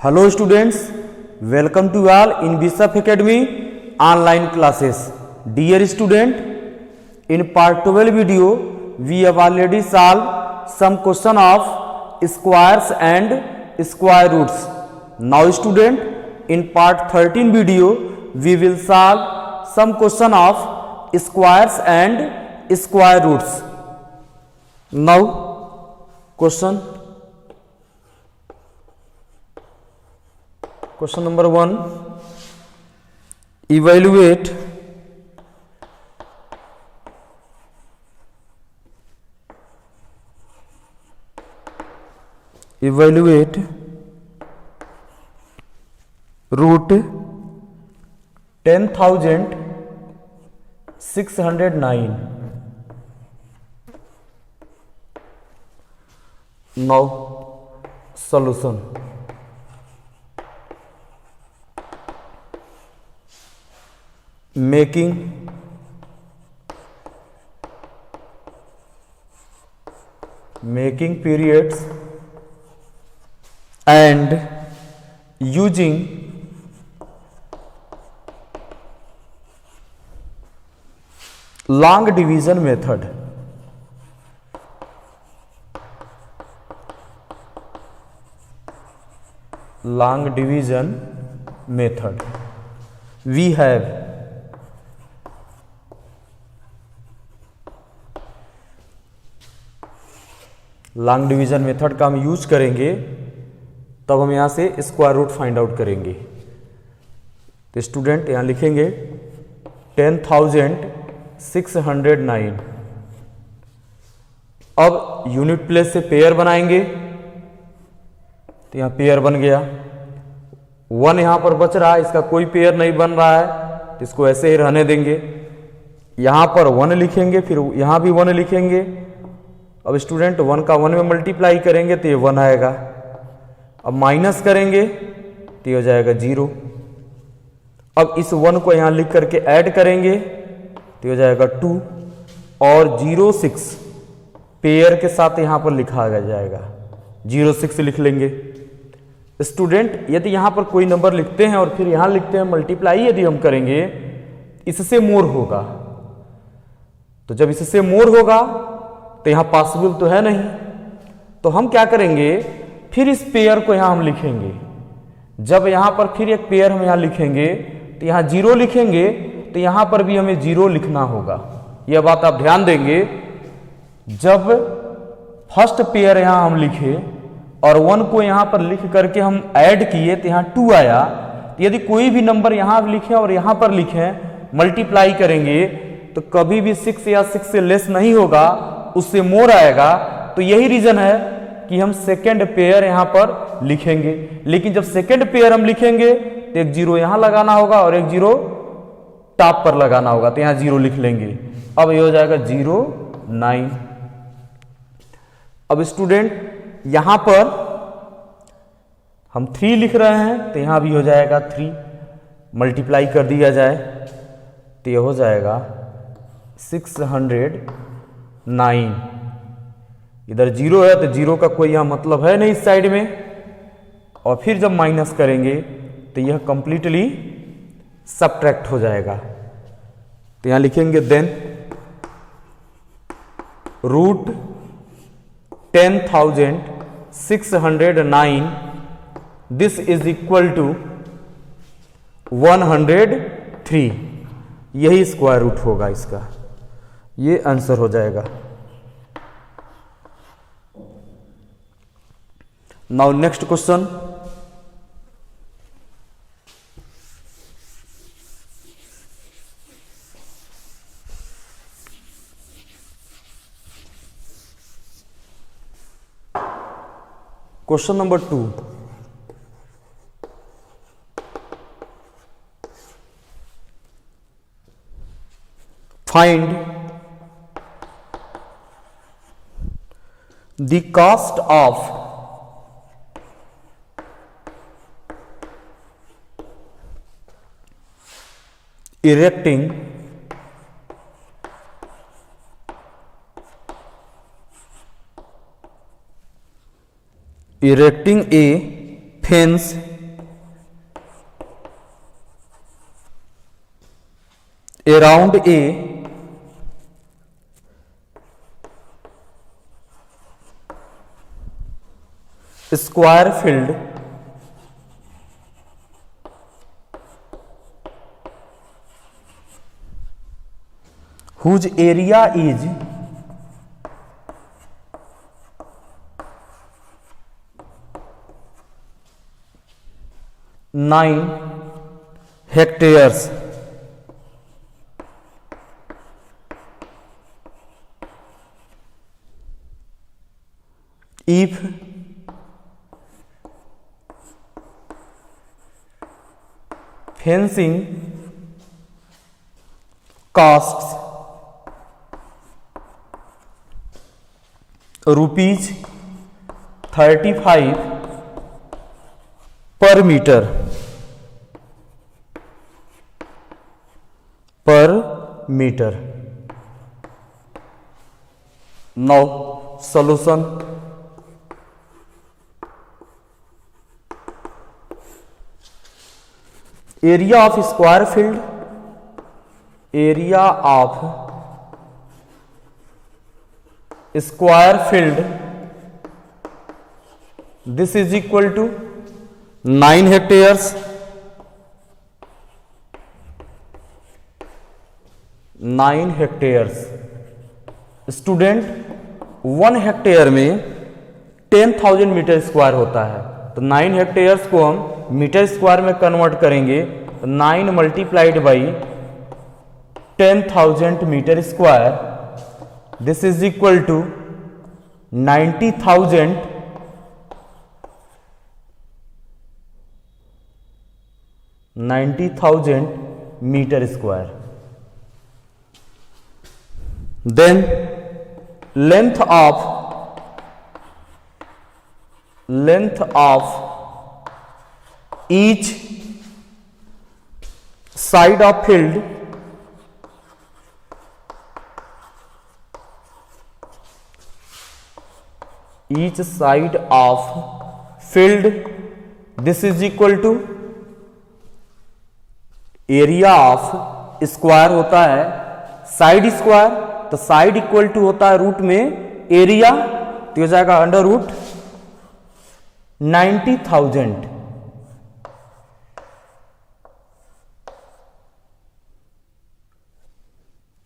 Hello students, welcome to all in Bishop Academy online classes. Dear student, in part 12 video we have already solved some question of squares and square roots. Now student, in part 13 video we will solve some question of squares and square roots. Now question number 1, evaluate root 10,609. Now solution. Making periods and using long division method. Long division method. We have long division method का हम use करेंगे तब हम यहां से square root find out करेंगे. तो student यहां लिखेंगे 10,609. अब यूनिट प्लेस से पेयर बनाएंगे तो यहां पेयर बन गया. 1 यहां पर बच रहा है, इसका कोई पेयर नहीं बन रहा है तो इसको ऐसे ही रहने देंगे. यहां पर 1 लिखेंगे, फिर यहां भी 1 लिखेंगे. अब स्टूडेंट 1 का 1 में मल्टीप्लाई करेंगे तो ये 1 आएगा. अब माइनस करेंगे तो ये हो जाएगा 0. अब इस 1 को यहां लिख करके ऐड करेंगे तो हो जाएगा 2 और 06 पेयर के साथ यहां पर लिखा जाएगा. 06 लिख लेंगे. स्टूडेंट यदि यहां पर कोई नंबर लिखते हैं और फिर यहां लिखते हैं मल्टीप्लाई यदि हम करेंगे इससे मोर होगा. तो जब इससे मोर होगा तो यहां पॉसिबल तो है नहीं, तो हम क्या करेंगे फिर इस पेयर को यहां हम लिखेंगे. जब यहां पर फिर एक पेयर हम यहां लिखेंगे तो यहां 0 लिखेंगे तो यहां पर भी हमें 0 लिखना होगा. यह बात आप ध्यान देंगे. जब फर्स्ट पेयर यहां हम लिखे और 1 को यहां पर लिख करके हम ऐड किए तो यहां 2 आया. तो यदि कोई भी नंबर यहां लिखे और यहां पर लिखे मल्टीप्लाई करेंगे तो कभी भी 6 या 6 से लेस नहीं होगा, उससे मोर आएगा. तो यही रीजन है कि हम सेकेंड पेयर यहां पर लिखेंगे. लेकिन जब सेकेंड पेयर हम लिखेंगे तो एक 0 यहां लगाना होगा और एक 0 टॉप पर लगाना होगा. तो यहां 0 लिख लेंगे. अब ये हो जाएगा 0 9. अब स्टूडेंट यहां पर हम 3 लिख रहे हैं तो यहां भी हो जाएगा 3. मल्टीप्लाई कर दिया जाए तो ये हो जाएगा 609. इधर 0 है तो 0 का कोई यहां मतलब है नहीं इस साइड में. और फिर जब माइनस करेंगे तो यह कंप्लीटली सबट्रैक्ट हो जाएगा. तो यहां लिखेंगे then root 10,609 this is equal to 103. यही स्क्वायर रूट होगा इसका. ये आंसर हो जाएगा. Now next question. Question number 2. Find the cost of erecting a fence around a square field whose area is 9 hectares if fencing costs rupees 35 per meter now solution area of square field this is equal to 9 hectares student 1 hectare में 10,000 meter square होता है, तो 9 hectares को हम metre square में convert करेंगे, 9 multiplied by 10,000 meter square, this is equal to 90,000 meter square. Then length of each side of field this is equal to area of square होता है साइड स्क्वायर, तो साइड इक्वल टू होता है root में area, तो हो जाएगा under root 90,000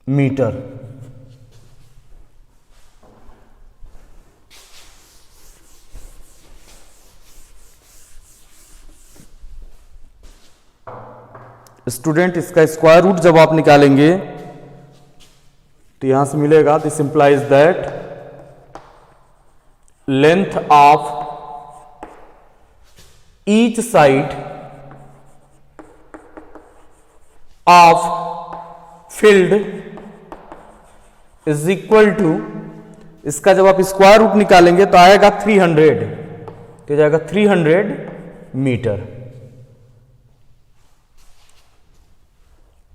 meter. Student इसका स्क्वायर रूट जब आप निकालेंगे तो यहां से मिलेगा, this implies that length of each side of field is equal to, इसका जब आप स्क्वायर रूट निकालेंगे तो आएगा 300, तो जाएगा 300 मीटर.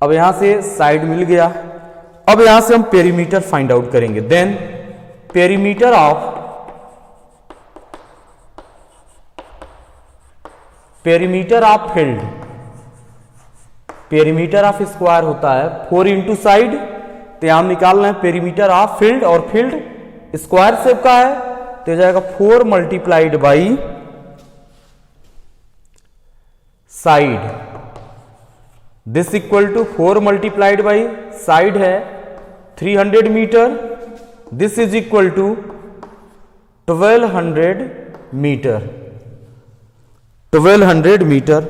अब यहां से साइड मिल गया, अब यहां से हम पेरीमीटर फाइंड आउट करेंगे. Then perimeter of field, perimeter of square होता है 4 इंटू साइड, तो यहां निकालना है पेरीमीटर ऑफ फील्ड, और फील्ड स्क्वायर शेप का है तो जाएगा 4 multiplied by side, this equal to 4 multiplied by side है 300 meter, this is equal to 1200 meter. 1200 meter,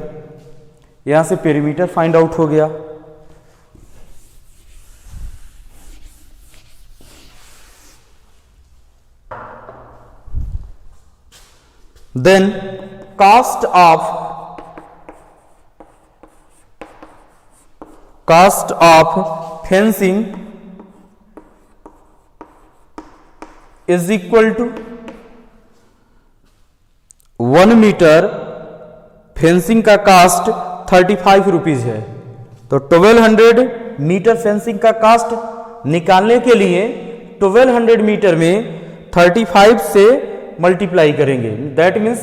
यहां से पेरीमीटर फाइंड आउट हो गया. Then cost of fencing is equal to 1 metre fencing का कास्ट 35 रुपीज है, तो 1200 मीटर फेंसिंग का cast निकालने के लिए 1200 मीटर में 35 से मल्टीप्लाई करेंगे, दैट मीन्स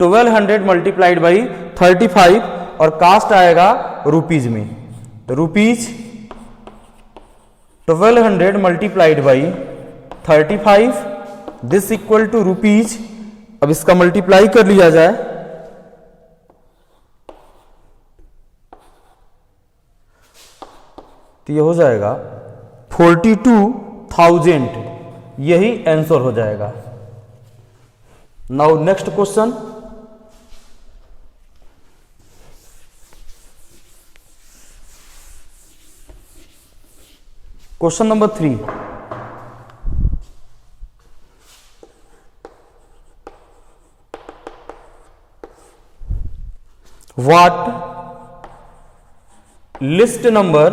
1200 मल्टीप्लाइड बाई 35 और कास्ट आएगा रुपीज में, तो rupees 1200 multiplied by 35, this equal to rupees. अब इसका मल्टीप्लाई कर लिया जाए तो ये हो जाएगा 42,000, यही आंसर हो जाएगा। Now next question, question number 3। What list number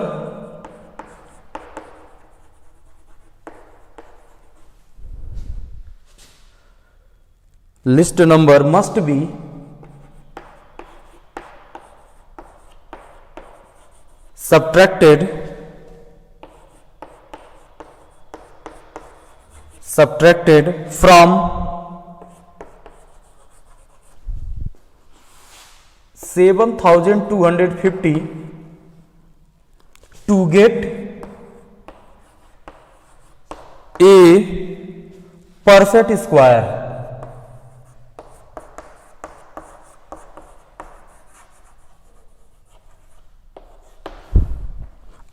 must be subtracted from 7,250 to get a perfect square?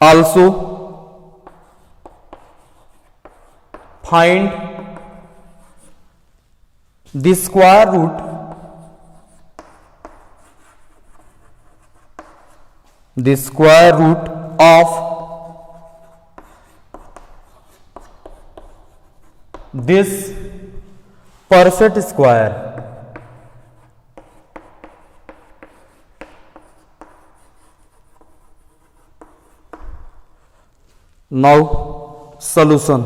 Also find the square root of this perfect square. Now solution.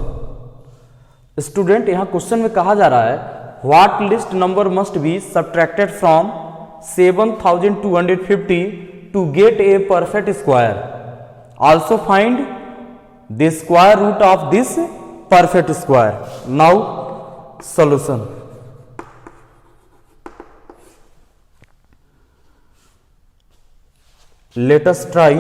Student, यहां क्वेश्चन में कहा जा रहा है what least number must be subtracted from 7,250 to get a perfect square, also find the square root of this perfect square. Now solution. Let us try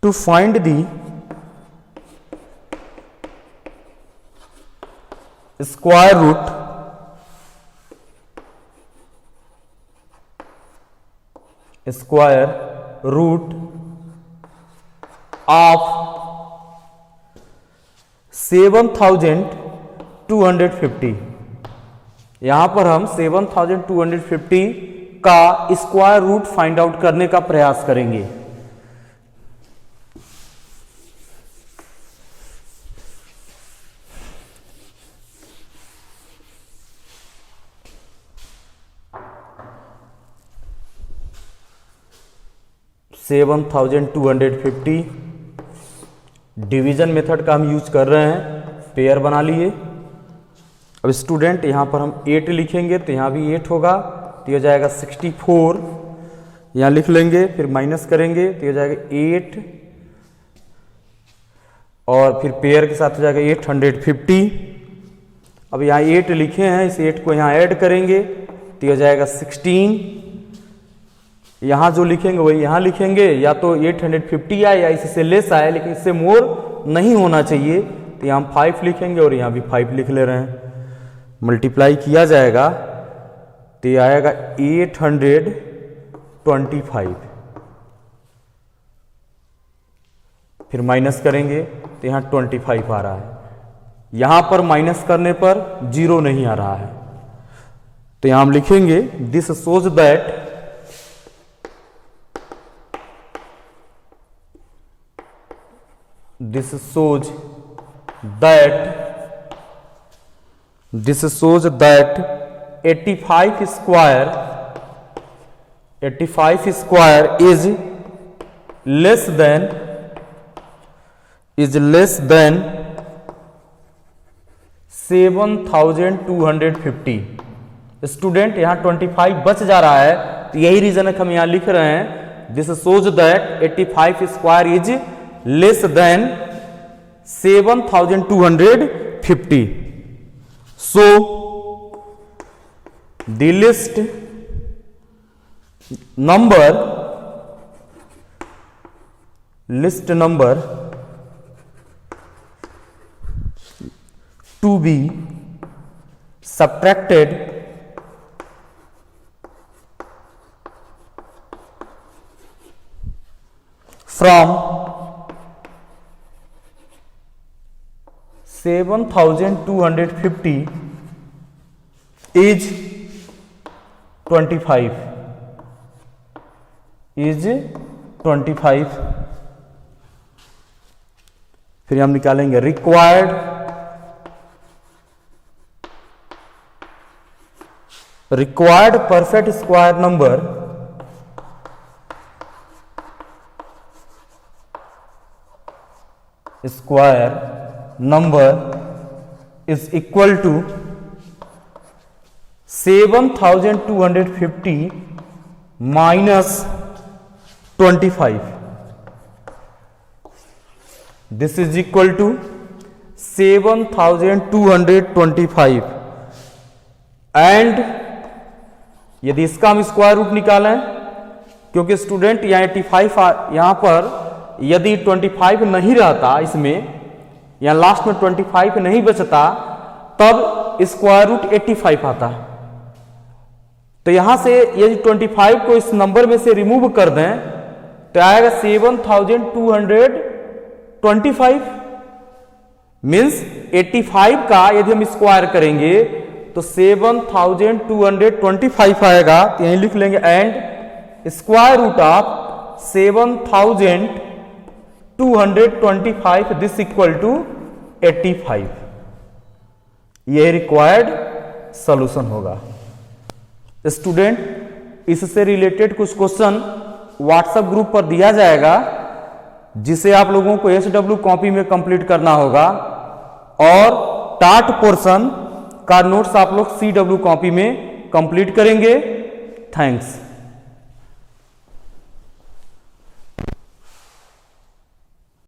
to find the square root of 7,250। यहां पर हम 7,250 का square root find out करने का प्रयास करेंगे। Seven 7,250 division method का हम यूज कर रहे हैं, पेयर बना लिए। अब स्टूडेंट यहां पर हम 8 लिखेंगे तो यहां भी 8 होगा, तो हो जाएगा 64। यहां लिख लेंगे, फिर माइनस करेंगे तो हो जाएगा 8 और फिर पेयर के साथ हो जाएगा 850। अब यहां 8 लिखे हैं, इस 8 को यहां ऐड करेंगे तो हो जाएगा 16। यहां जो लिखेंगे वही यहां लिखेंगे, या तो 850 आए या इससे लेस आए, लेकिन इससे मोर नहीं होना चाहिए, तो यहां हम 5 लिखेंगे और यहां भी 5 लिख ले रहे हैं। मल्टीप्लाई किया जाएगा तो ये आएगा 825, फिर माइनस करेंगे तो यहां 25 आ रहा है। यहां पर माइनस करने पर 0 नहीं आ रहा है, तो यहां हम लिखेंगे this shows that this shows that 85 square is less than 7,250। Student यहां 25 बच जा रहा है, तो यही रीजन है हम यहां लिख रहे हैं this shows that 85 square is less than 7,250। So the list number to be subtracted from 7,250 is 25 फिर हम निकालेंगे required perfect square number is equal to 7,250 minus 25. This is equal to 7,225 and यदि इसका हम स्क्वायर रूट निकालें, क्योंकि student यहाँ 85 यहाँ पर यदि 25 नहीं रहता, इसमें यहाँ लास्ट में 25 नहीं बचता, तब स्क्वायर रूट 85 आता। तो यहां से यदि 25 को इस नंबर में से रिमूव कर दें तो आएगा 7,225 मीन्स 85 का यदि हम स्क्वायर करेंगे तो 7,225 आएगा। तो यहीं लिख लेंगे and square root of 7,225 this equal to 85। यह रिक्वायर्ड सॉल्यूशन होगा। स्टूडेंट, इससे रिलेटेड कुछ क्वेश्चन व्हाट्सएप ग्रुप पर दिया जाएगा जिसे आप लोगों को SW कॉपी में कंप्लीट करना होगा और टाट पोर्शन का नोट्स आप लोग CW कॉपी में कंप्लीट करेंगे। थैंक्स।